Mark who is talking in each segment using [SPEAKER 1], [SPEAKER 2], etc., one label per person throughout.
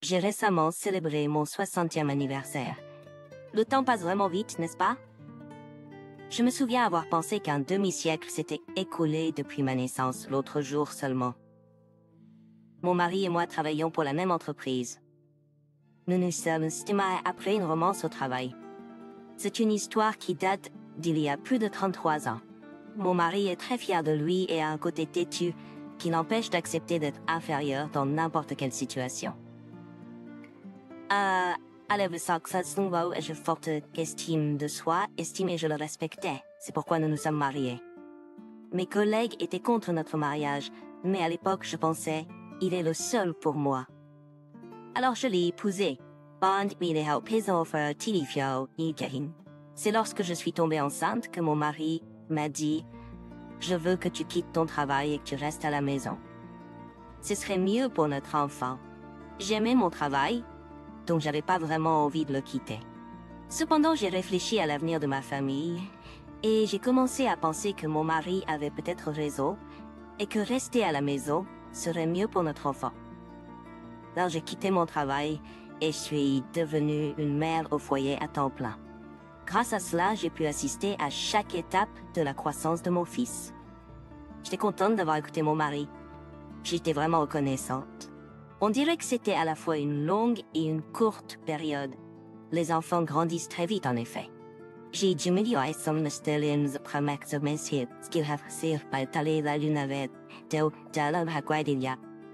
[SPEAKER 1] J'ai récemment célébré mon 60e anniversaire. Le temps passe vraiment vite, n'est-ce pas? Je me souviens avoir pensé qu'un demi-siècle s'était écoulé depuis ma naissance l'autre jour seulement. Mon mari et moi travaillions pour la même entreprise. Nous nous sommes estimés après une romance au travail. C'est une histoire qui date d'il y a plus de 33 ans. Mon mari est très fier de lui et a un côté têtu qui l'empêche d'accepter d'être inférieur dans n'importe quelle situation. À nouveau, j'ai forte estime de soi, estime et je le respectais. C'est pourquoi nous nous sommes mariés. Mes collègues étaient contre notre mariage, mais à l'époque, je pensais, il est le seul pour moi. Alors je l'ai épousé. C'est lorsque je suis tombée enceinte que mon mari m'a dit « Je veux que tu quittes ton travail et que tu restes à la maison. Ce serait mieux pour notre enfant. » J'aimais mon travail, donc j'avais pas vraiment envie de le quitter. Cependant, j'ai réfléchi à l'avenir de ma famille et j'ai commencé à penser que mon mari avait peut-être raison et que rester à la maison serait mieux pour notre enfant. Alors j'ai quitté mon travail et je suis devenue une mère au foyer à temps plein. Grâce à cela, j'ai pu assister à chaque étape de la croissance de mon fils. J'étais contente d'avoir écouté mon mari. J'étais vraiment reconnaissante. On dirait que c'était à la fois une longue et une courte période. Les enfants grandissent très vite en effet. J'ai dû m'améliorer sur le style de mes ce qu'il a fait par la lunavette de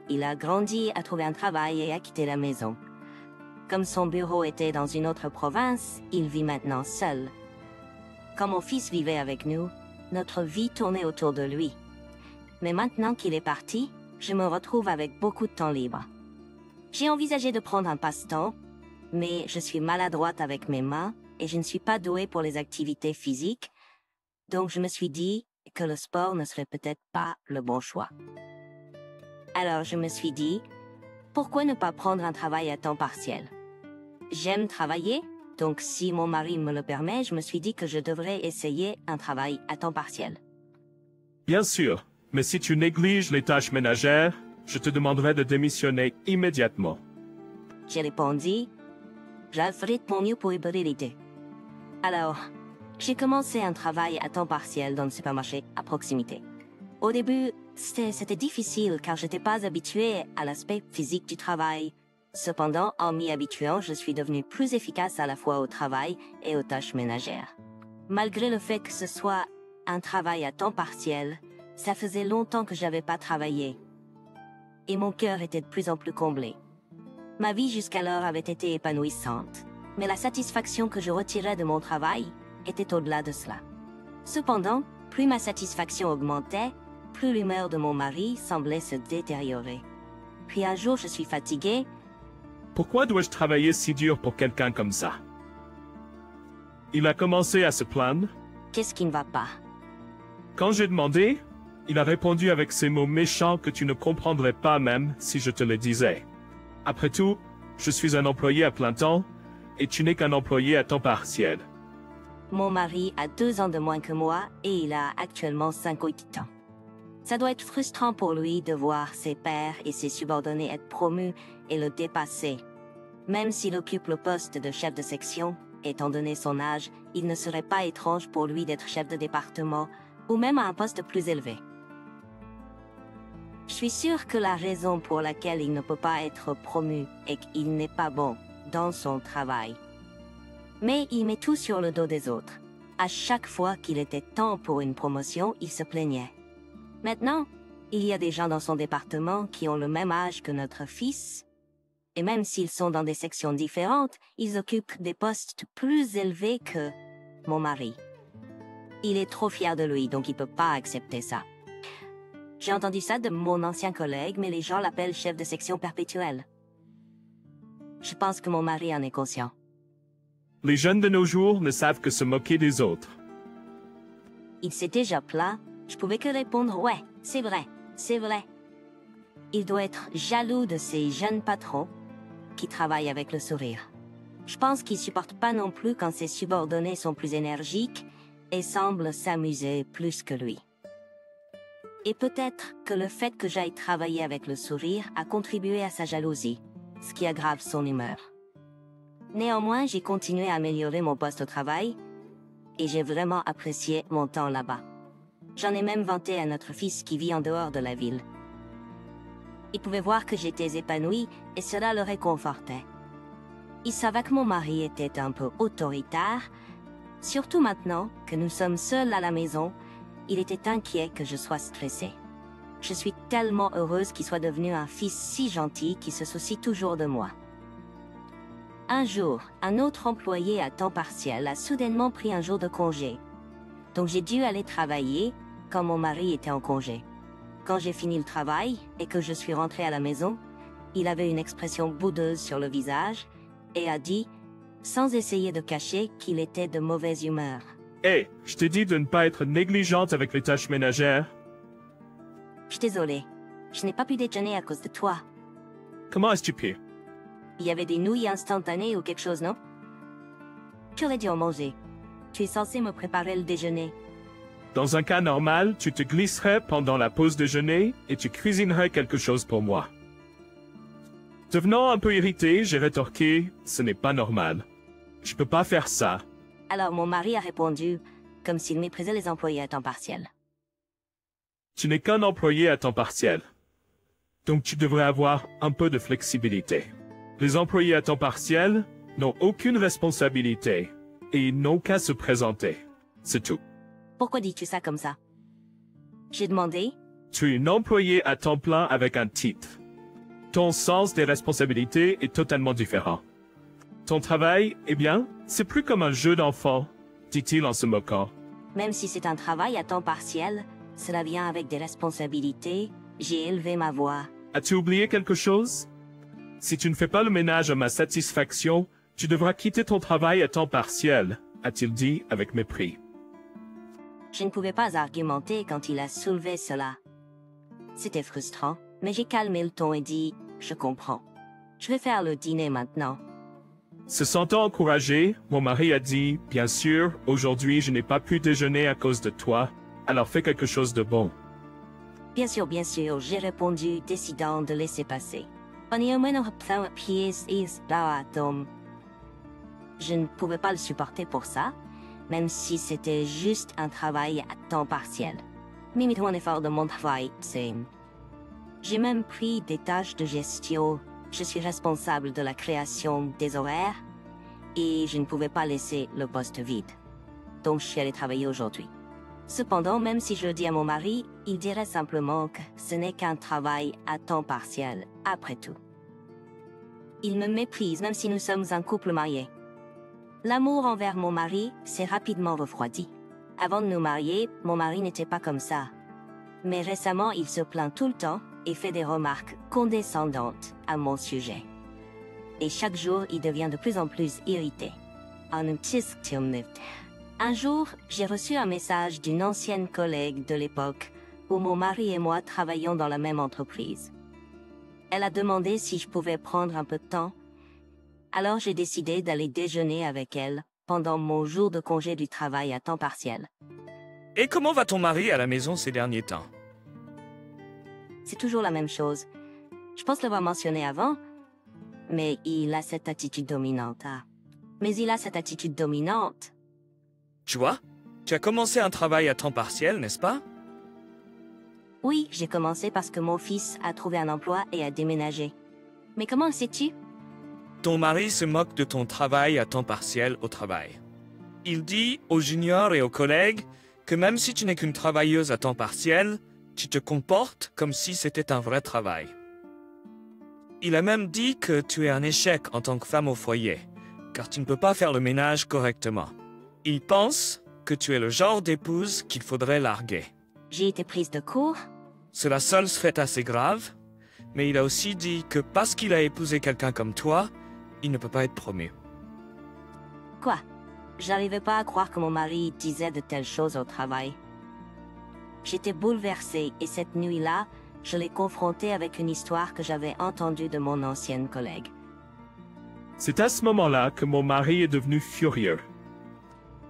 [SPEAKER 1] Il a grandi à trouver un travail et à quitter la maison. Comme son bureau était dans une autre province, il vit maintenant seul. Quand mon fils vivait avec nous, notre vie tournait autour de lui. Mais maintenant qu'il est parti, je me retrouve avec beaucoup de temps libre. J'ai envisagé de prendre un passe-temps, mais je suis maladroite avec mes mains et je ne suis pas douée pour les activités physiques, donc je me suis dit que le sport ne serait peut-être pas le bon choix. Alors je me suis dit, pourquoi ne pas prendre un travail à temps partiel? J'aime travailler, donc si mon mari me le permet, je me suis dit que je devrais essayer un travail à temps partiel.
[SPEAKER 2] Bien sûr, mais si tu négliges les tâches ménagères, je te demanderai de démissionner immédiatement.
[SPEAKER 1] J'ai répondu, je ferai de mon mieux pour évaluer l'idée. Alors, j'ai commencé un travail à temps partiel dans le supermarché à proximité. Au début, c'était difficile car je n'étais pas habituée à l'aspect physique du travail. Cependant, en m'y habituant, je suis devenue plus efficace à la fois au travail et aux tâches ménagères. Malgré le fait que ce soit un travail à temps partiel, ça faisait longtemps que je n'avais pas travaillé. Et mon cœur était de plus en plus comblé. Ma vie jusqu'alors avait été épanouissante, mais la satisfaction que je retirais de mon travail était au-delà de cela. Cependant, plus ma satisfaction augmentait, plus l'humeur de mon mari semblait se détériorer. Puis un jour, je suis fatiguée.
[SPEAKER 2] Pourquoi dois-je travailler si dur pour quelqu'un comme ça? Il a commencé à se plaindre.
[SPEAKER 1] Qu'est-ce qui ne va pas?
[SPEAKER 2] Quand j'ai demandé, il a répondu avec ces mots méchants que tu ne comprendrais pas même si je te les disais. Après tout, je suis un employé à plein temps, et tu n'es qu'un employé à temps partiel.
[SPEAKER 1] Mon mari a 2 ans de moins que moi et il a actuellement 58 ans. Ça doit être frustrant pour lui de voir ses pairs et ses subordonnés être promus et le dépasser. Même s'il occupe le poste de chef de section, étant donné son âge, il ne serait pas étrange pour lui d'être chef de département ou même à un poste plus élevé. Je suis sûre que la raison pour laquelle il ne peut pas être promu est qu'il n'est pas bon dans son travail. Mais il met tout sur le dos des autres. À chaque fois qu'il était temps pour une promotion, il se plaignait. Maintenant, il y a des gens dans son département qui ont le même âge que notre fils, et même s'ils sont dans des sections différentes, ils occupent des postes plus élevés que mon mari. Il est trop fier de lui, donc il peut pas accepter ça. J'ai entendu ça de mon ancien collègue, mais les gens l'appellent chef de section perpétuel. Je pense que mon mari en est conscient.
[SPEAKER 2] Les jeunes de nos jours ne savent que se moquer des autres.
[SPEAKER 1] Il s'est déjà plaint. Je pouvais que répondre « Ouais, c'est vrai, c'est vrai ». Il doit être jaloux de ces jeunes patrons qui travaillent avec le sourire. Je pense qu'il supporte pas non plus quand ses subordonnés sont plus énergiques et semblent s'amuser plus que lui. Et peut-être que le fait que j'aille travailler avec le sourire a contribué à sa jalousie. ce qui aggrave son humeur. Néanmoins, j'ai continué à améliorer mon poste au travail et j'ai vraiment apprécié mon temps là-bas. J'en ai même vanté à notre fils qui vit en dehors de la ville. Il pouvait voir que j'étais épanouie et cela le réconfortait. Il savait que mon mari était un peu autoritaire. Surtout maintenant que nous sommes seuls à la maison, il était inquiet que je sois stressée. Je suis tellement heureuse qu'il soit devenu un fils si gentil qui se soucie toujours de moi. Un jour, un autre employé à temps partiel a soudainement pris un jour de congé. Donc j'ai dû aller travailler quand mon mari était en congé. Quand j'ai fini le travail et que je suis rentrée à la maison, il avait une expression boudeuse sur le visage et a dit, sans essayer de cacher, qu'il était de mauvaise humeur.
[SPEAKER 2] Hé, je t'ai dit de ne pas être négligente avec les tâches ménagères.
[SPEAKER 1] Je suis désolée, je n'ai pas pu déjeuner à cause de toi.
[SPEAKER 2] Comment est-ce que tu peux?
[SPEAKER 1] Il y avait des nouilles instantanées ou quelque chose, non? Tu aurais dû en manger. Tu es censé me préparer le déjeuner.
[SPEAKER 2] Dans un cas normal, tu te glisserais pendant la pause déjeuner et tu cuisinerais quelque chose pour moi. Devenant un peu irrité, j'ai rétorqué « Ce n'est pas normal. Je peux pas faire ça. »
[SPEAKER 1] Alors mon mari a répondu, comme s'il méprisait les employés à temps partiel.
[SPEAKER 2] Tu n'es qu'un employé à temps partiel. Donc tu devrais avoir un peu de flexibilité. Les employés à temps partiel n'ont aucune responsabilité et ils n'ont qu'à se présenter. C'est tout.
[SPEAKER 1] Pourquoi dis-tu ça comme ça? J'ai demandé.
[SPEAKER 2] Tu es un employé à temps plein avec un titre. Ton sens des responsabilités est totalement différent. Ton travail, eh bien, c'est plus comme un jeu d'enfant, dit-il en se moquant.
[SPEAKER 1] Même si c'est un travail à temps partiel, cela vient avec des responsabilités. J'ai élevé ma voix.
[SPEAKER 2] As-tu oublié quelque chose? Si tu ne fais pas le ménage à ma satisfaction, tu devras quitter ton travail à temps partiel, a-t-il dit avec mépris.
[SPEAKER 1] Je ne pouvais pas argumenter quand il a soulevé cela. C'était frustrant, mais j'ai calmé le ton et dit « Je comprends. Je vais faire le dîner maintenant. »
[SPEAKER 2] Se sentant encouragé, mon mari a dit « Bien sûr, aujourd'hui je n'ai pas pu déjeuner à cause de toi, alors fais quelque chose de bon. »
[SPEAKER 1] Bien sûr, j'ai répondu, décidant de laisser passer. Je ne pouvais pas le supporter pour ça, même si c'était juste un travail à temps partiel. Limite un effort de mon travail, c'est... J'ai même pris des tâches de gestion. Je suis responsable de la création des horaires et je ne pouvais pas laisser le poste vide. Donc je suis allée travailler aujourd'hui. Cependant, même si je le dis à mon mari, il dirait simplement que ce n'est qu'un travail à temps partiel, après tout. Il me méprise même si nous sommes un couple marié. L'amour envers mon mari s'est rapidement refroidi. Avant de nous marier, mon mari n'était pas comme ça. Mais récemment, il se plaint tout le temps et fait des remarques condescendantes à mon sujet. Et chaque jour, il devient de plus en plus irrité. Un jour, j'ai reçu un message d'une ancienne collègue de l'époque où mon mari et moi travaillions dans la même entreprise. Elle a demandé si je pouvais prendre un peu de temps. Alors j'ai décidé d'aller déjeuner avec elle pendant mon jour de congé du travail à temps partiel.
[SPEAKER 3] Et comment va ton mari à la maison ces derniers temps?
[SPEAKER 1] C'est toujours la même chose. Je pense l'avoir mentionné avant, mais il a cette attitude dominante.
[SPEAKER 3] Tu vois, tu as commencé un travail à temps partiel, n'est-ce pas?
[SPEAKER 1] Oui, j'ai commencé parce que mon fils a trouvé un emploi et a déménagé. Mais comment le sais-tu?
[SPEAKER 3] Ton mari se moque de ton travail à temps partiel au travail. Il dit aux juniors et aux collègues que même si tu n'es qu'une travailleuse à temps partiel, tu te comportes comme si c'était un vrai travail. Il a même dit que tu es un échec en tant que femme au foyer, car tu ne peux pas faire le ménage correctement. Il pense que tu es le genre d'épouse qu'il faudrait larguer.
[SPEAKER 1] J'ai été prise de court.
[SPEAKER 3] Cela seul serait assez grave, mais il a aussi dit que parce qu'il a épousé quelqu'un comme toi, il ne peut pas être promu.
[SPEAKER 1] Quoi? J'arrivais pas à croire que mon mari disait de telles choses au travail. J'étais bouleversée et cette nuit-là, je l'ai confronté avec une histoire que j'avais entendue de mon ancienne collègue.
[SPEAKER 2] C'est à ce moment-là que mon mari est devenu furieux.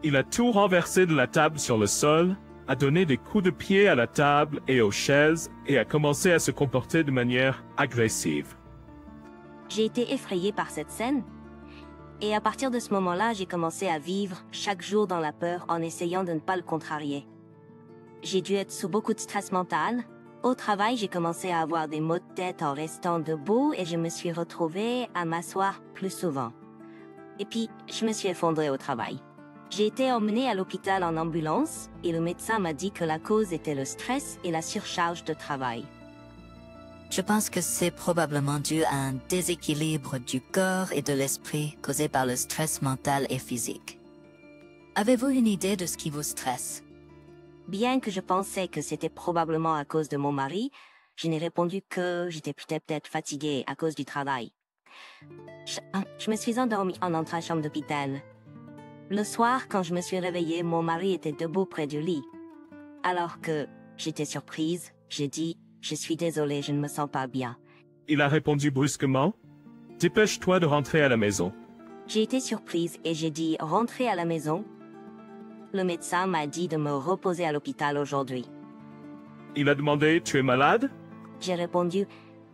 [SPEAKER 2] Il a tout renversé de la table sur le sol, a donné des coups de pied à la table et aux chaises et a commencé à se comporter de manière agressive.
[SPEAKER 1] J'ai été effrayée par cette scène. Et à partir de ce moment-là, j'ai commencé à vivre chaque jour dans la peur en essayant de ne pas le contrarier. J'ai dû être sous beaucoup de stress mental. Au travail, j'ai commencé à avoir des maux de tête en restant debout et je me suis retrouvée à m'asseoir plus souvent. Et puis, je me suis effondrée au travail. J'ai été emmenée à l'hôpital en ambulance et le médecin m'a dit que la cause était le stress et la surcharge de travail.
[SPEAKER 4] Je pense que c'est probablement dû à un déséquilibre du corps et de l'esprit causé par le stress mental et physique. Avez-vous une idée de ce qui vous stresse?
[SPEAKER 1] Bien que je pensais que c'était probablement à cause de mon mari, je n'ai répondu que j'étais peut-être fatiguée à cause du travail. Je me suis endormie en entrant à la chambre d'hôpital. Le soir, quand je me suis réveillée, mon mari était debout près du lit. Alors que j'étais surprise, j'ai dit « Je suis désolée, je ne me sens pas bien ».
[SPEAKER 2] Il a répondu brusquement. Dépêche-toi de rentrer à la maison.
[SPEAKER 1] J'ai été surprise et j'ai dit « Rentrez à la maison ». Le médecin m'a dit de me reposer à l'hôpital aujourd'hui.
[SPEAKER 2] Il a demandé, tu es malade?
[SPEAKER 1] J'ai répondu,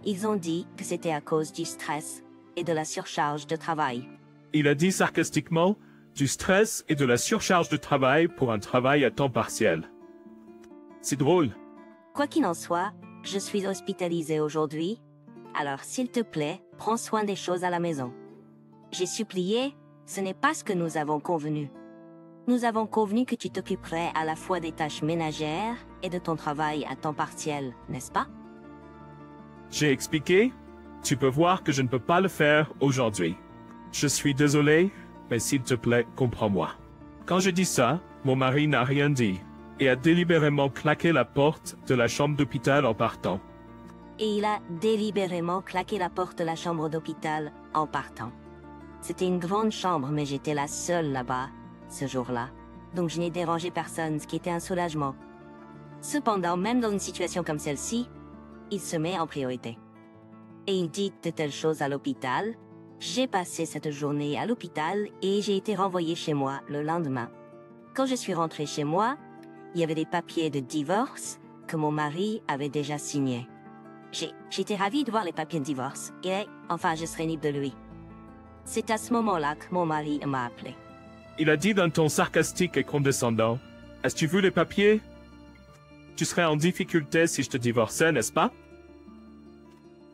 [SPEAKER 1] ils ont dit que c'était à cause du stress et de la surcharge de travail.
[SPEAKER 2] Il a dit sarcastiquement, du stress et de la surcharge de travail pour un travail à temps partiel. C'est drôle.
[SPEAKER 1] Quoi qu'il en soit, je suis hospitalisée aujourd'hui, alors s'il te plaît, prends soin des choses à la maison. J'ai supplié, ce n'est pas ce que nous avons convenu. Nous avons convenu que tu t'occuperais à la fois des tâches ménagères et de ton travail à temps partiel, n'est-ce pas?
[SPEAKER 2] J'ai expliqué, tu peux voir que je ne peux pas le faire aujourd'hui. Je suis désolé, mais s'il te plaît, comprends-moi. Quand je dis ça, mon mari n'a rien dit et a délibérément claqué la porte de la chambre d'hôpital en partant.
[SPEAKER 1] Et il a délibérément claqué la porte de la chambre d'hôpital en partant. C'était une grande chambre, mais j'étais la seule là-bas, ce jour-là. Donc je n'ai dérangé personne, ce qui était un soulagement. Cependant, même dans une situation comme celle-ci, il se met en priorité. Et il dit de telles choses à l'hôpital. J'ai passé cette journée à l'hôpital et j'ai été renvoyée chez moi le lendemain. Quand je suis rentrée chez moi, il y avait des papiers de divorce que mon mari avait déjà signés. J'étais ravie de voir les papiers de divorce et enfin je serais libre de lui. C'est à ce moment-là que mon mari m'a appelé.
[SPEAKER 2] Il a dit d'un ton sarcastique et condescendant, « As-tu vu les papiers? Tu serais en difficulté si je te divorçais, n'est-ce pas?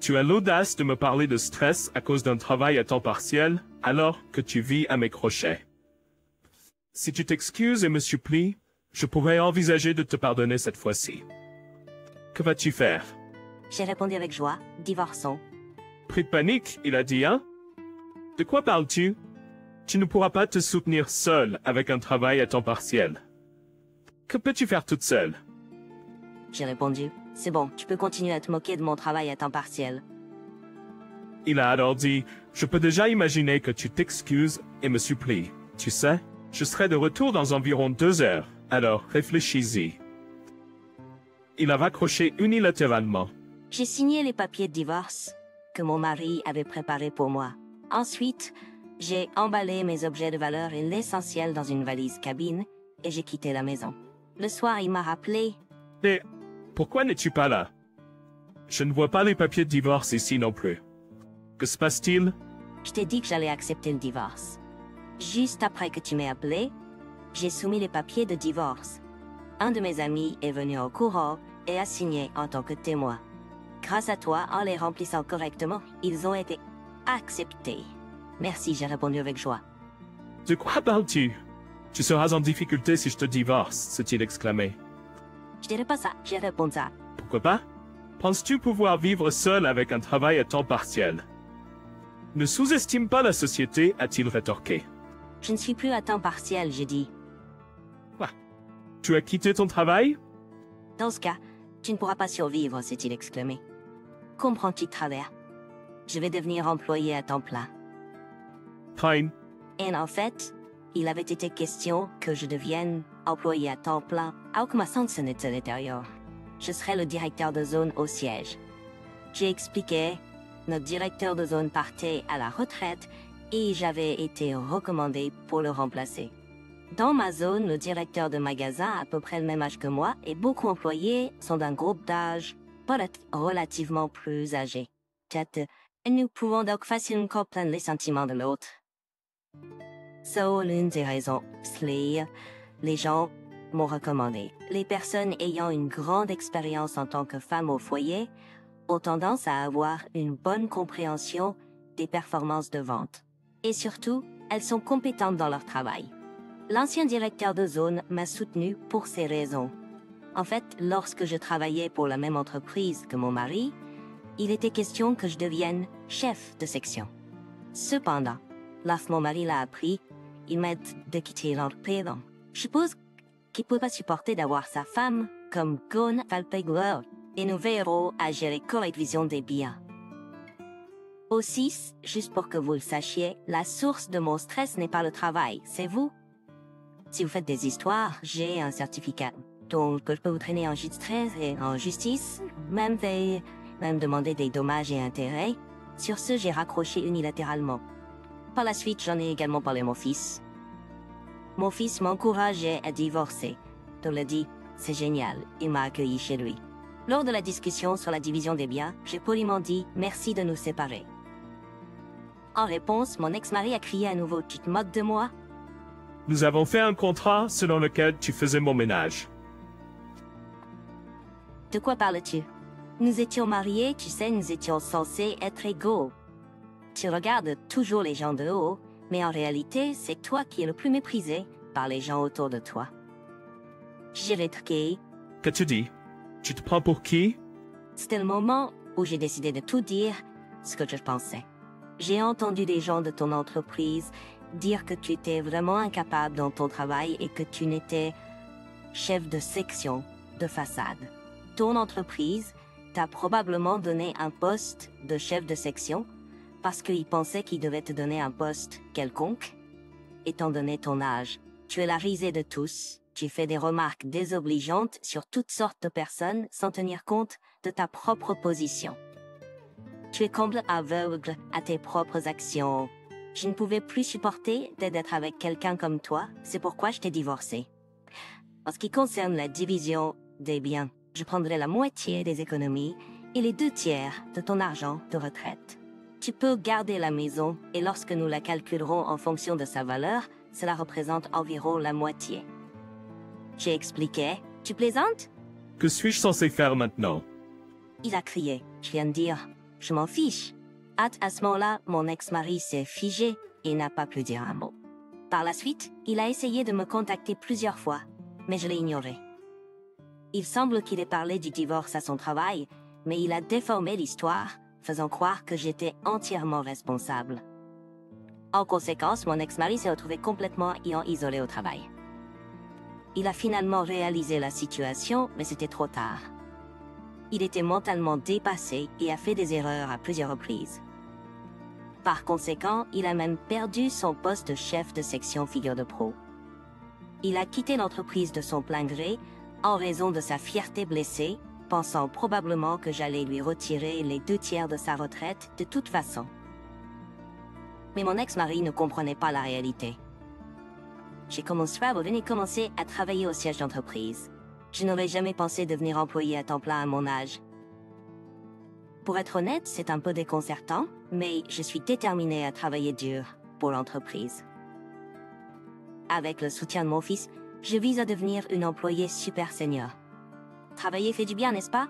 [SPEAKER 2] Tu as l'audace de me parler de stress à cause d'un travail à temps partiel, alors que tu vis à mes crochets. Si tu t'excuses et me supplies, je pourrais envisager de te pardonner cette fois-ci. Que vas-tu faire? »
[SPEAKER 1] J'ai répondu avec joie, divorçons.
[SPEAKER 2] Pris de panique, il a dit, hein? De quoi parles-tu? Tu ne pourras pas te soutenir seul avec un travail à temps partiel. Que peux-tu faire toute seule?
[SPEAKER 1] J'ai répondu, c'est bon, tu peux continuer à te moquer de mon travail à temps partiel.
[SPEAKER 2] Il a alors dit, je peux déjà imaginer que tu t'excuses et me supplies. Tu sais, je serai de retour dans environ 2 heures, alors réfléchis-y. Il a raccroché unilatéralement.
[SPEAKER 1] J'ai signé les papiers de divorce que mon mari avait préparés pour moi. Ensuite, j'ai emballé mes objets de valeur et l'essentiel dans une valise cabine et j'ai quitté la maison. Le soir, il m'a rappelé.
[SPEAKER 2] Mais pourquoi n'es-tu pas là? Je ne vois pas les papiers de divorce ici non plus. Que se passe-t-il?
[SPEAKER 1] Je t'ai dit que j'allais accepter le divorce. Juste après que tu m'aies appelé, j'ai soumis les papiers de divorce. Un de mes amis est venu au courant et a signé en tant que témoin. Grâce à toi, en les remplissant correctement, ils ont été acceptés. Merci, j'ai répondu avec joie.
[SPEAKER 2] De quoi parles-tu? Tu seras en difficulté si je te divorce, s'est-il exclamé.
[SPEAKER 1] Je dirais pas ça, j'ai répondu ça.
[SPEAKER 2] Pourquoi pas? Penses-tu pouvoir vivre seul avec un travail à temps partiel? Ne sous-estime pas la société, a-t-il rétorqué.
[SPEAKER 1] Je ne suis plus à temps partiel, j'ai dit.
[SPEAKER 2] Quoi? Tu as quitté ton travail?
[SPEAKER 1] Dans ce cas, tu ne pourras pas survivre, s'est-il exclamé. Comprends-tu de travers? Je vais devenir employé à temps plein.
[SPEAKER 2] Fine.
[SPEAKER 1] Et en fait, il avait été question que je devienne employé à temps plein, à aucun sens à l'intérieur. Je serai le directeur de zone au siège. J'ai expliqué, notre directeur de zone partait à la retraite et j'avais été recommandé pour le remplacer. Dans ma zone, le directeur de magasin a à peu près le même âge que moi et beaucoup d'employés sont d'un groupe d'âge relativement plus âgé, peut-être Nous pouvons donc facilement comprendre les sentiments de l'autre. C'est l'une des raisons les gens m'ont recommandé. Les personnes ayant une grande expérience en tant que femme au foyer ont tendance à avoir une bonne compréhension des performances de vente. Et surtout, elles sont compétentes dans leur travail. L'ancien directeur de zone m'a soutenu pour ces raisons. En fait, lorsque je travaillais pour la même entreprise que mon mari, il était question que je devienne chef de section. Cependant, lorsque mon mari l'a appris, il m'a dit de quitter l'entreprise. Je suppose qu'il ne peut pas supporter d'avoir sa femme comme Gon Valpegler et nous verrons à gérer correctement des biens. Aussi, juste pour que vous le sachiez, la source de mon stress n'est pas le travail, c'est vous. Si vous faites des histoires, j'ai un certificat. Donc, je peux vous traîner en justice et en justice, même demander des dommages et intérêts. Sur ce, j'ai raccroché unilatéralement. Par la suite, j'en ai également parlé à mon fils. Mon fils m'encourageait à divorcer. Je lui ai dit, c'est génial, il m'a accueilli chez lui. Lors de la discussion sur la division des biens, j'ai poliment dit merci de nous séparer. En réponse, mon ex-mari a crié à nouveau, tu te moques de moi?
[SPEAKER 2] Nous avons fait un contrat selon lequel tu faisais mon ménage.
[SPEAKER 1] De quoi parles-tu? Nous étions mariés, tu sais, nous étions censés être égaux. Tu regardes toujours les gens de haut, mais en réalité, c'est toi qui es le plus méprisé par les gens autour de toi. J'ai rétorqué.
[SPEAKER 2] Qu'as-tu dit? Tu te prends pour qui?
[SPEAKER 1] C'était le moment où j'ai décidé de tout dire ce que je pensais. J'ai entendu des gens de ton entreprise dire que tu étais vraiment incapable dans ton travail et que tu n'étais chef de section de façade. Ton entreprise t'a probablement donné un poste de chef de section parce qu'il pensait qu'il devait te donner un poste quelconque. Étant donné ton âge, tu es la risée de tous, tu fais des remarques désobligeantes sur toutes sortes de personnes sans tenir compte de ta propre position. Tu es complètement aveugle à tes propres actions. Je ne pouvais plus supporter d'être avec quelqu'un comme toi, c'est pourquoi je t'ai divorcé. En ce qui concerne la division des biens, je prendrai la moitié des économies et les 2/3 de ton argent de retraite. Tu peux garder la maison et lorsque nous la calculerons en fonction de sa valeur, cela représente environ la moitié. J'ai expliqué. Tu plaisantes?
[SPEAKER 2] Que suis-je censé faire maintenant?
[SPEAKER 1] Il a crié. Je viens de dire. Je m'en fiche. À ce moment-là, mon ex-mari s'est figé et n'a pas pu dire un mot. Par la suite, il a essayé de me contacter plusieurs fois, mais je l'ai ignoré. Il semble qu'il ait parlé du divorce à son travail, mais il a déformé l'histoire, faisant croire que j'étais entièrement responsable. En conséquence, mon ex-mari s'est retrouvé complètement isolé au travail. Il a finalement réalisé la situation, mais c'était trop tard. Il était mentalement dépassé et a fait des erreurs à plusieurs reprises. Par conséquent, il a même perdu son poste de chef de section figure de proue. Il a quitté l'entreprise de son plein gré en raison de sa fierté blessée, pensant probablement que j'allais lui retirer les 2/3 de sa retraite de toute façon. Mais mon ex-mari ne comprenait pas la réalité. J'ai commencé à travailler au siège d'entreprise. Je n'aurais jamais pensé devenir employé à temps plein à mon âge. Pour être honnête, c'est un peu déconcertant, mais je suis déterminée à travailler dur pour l'entreprise. Avec le soutien de mon fils, je vise à devenir une employée super senior. Travailler fait du bien, n'est-ce pas?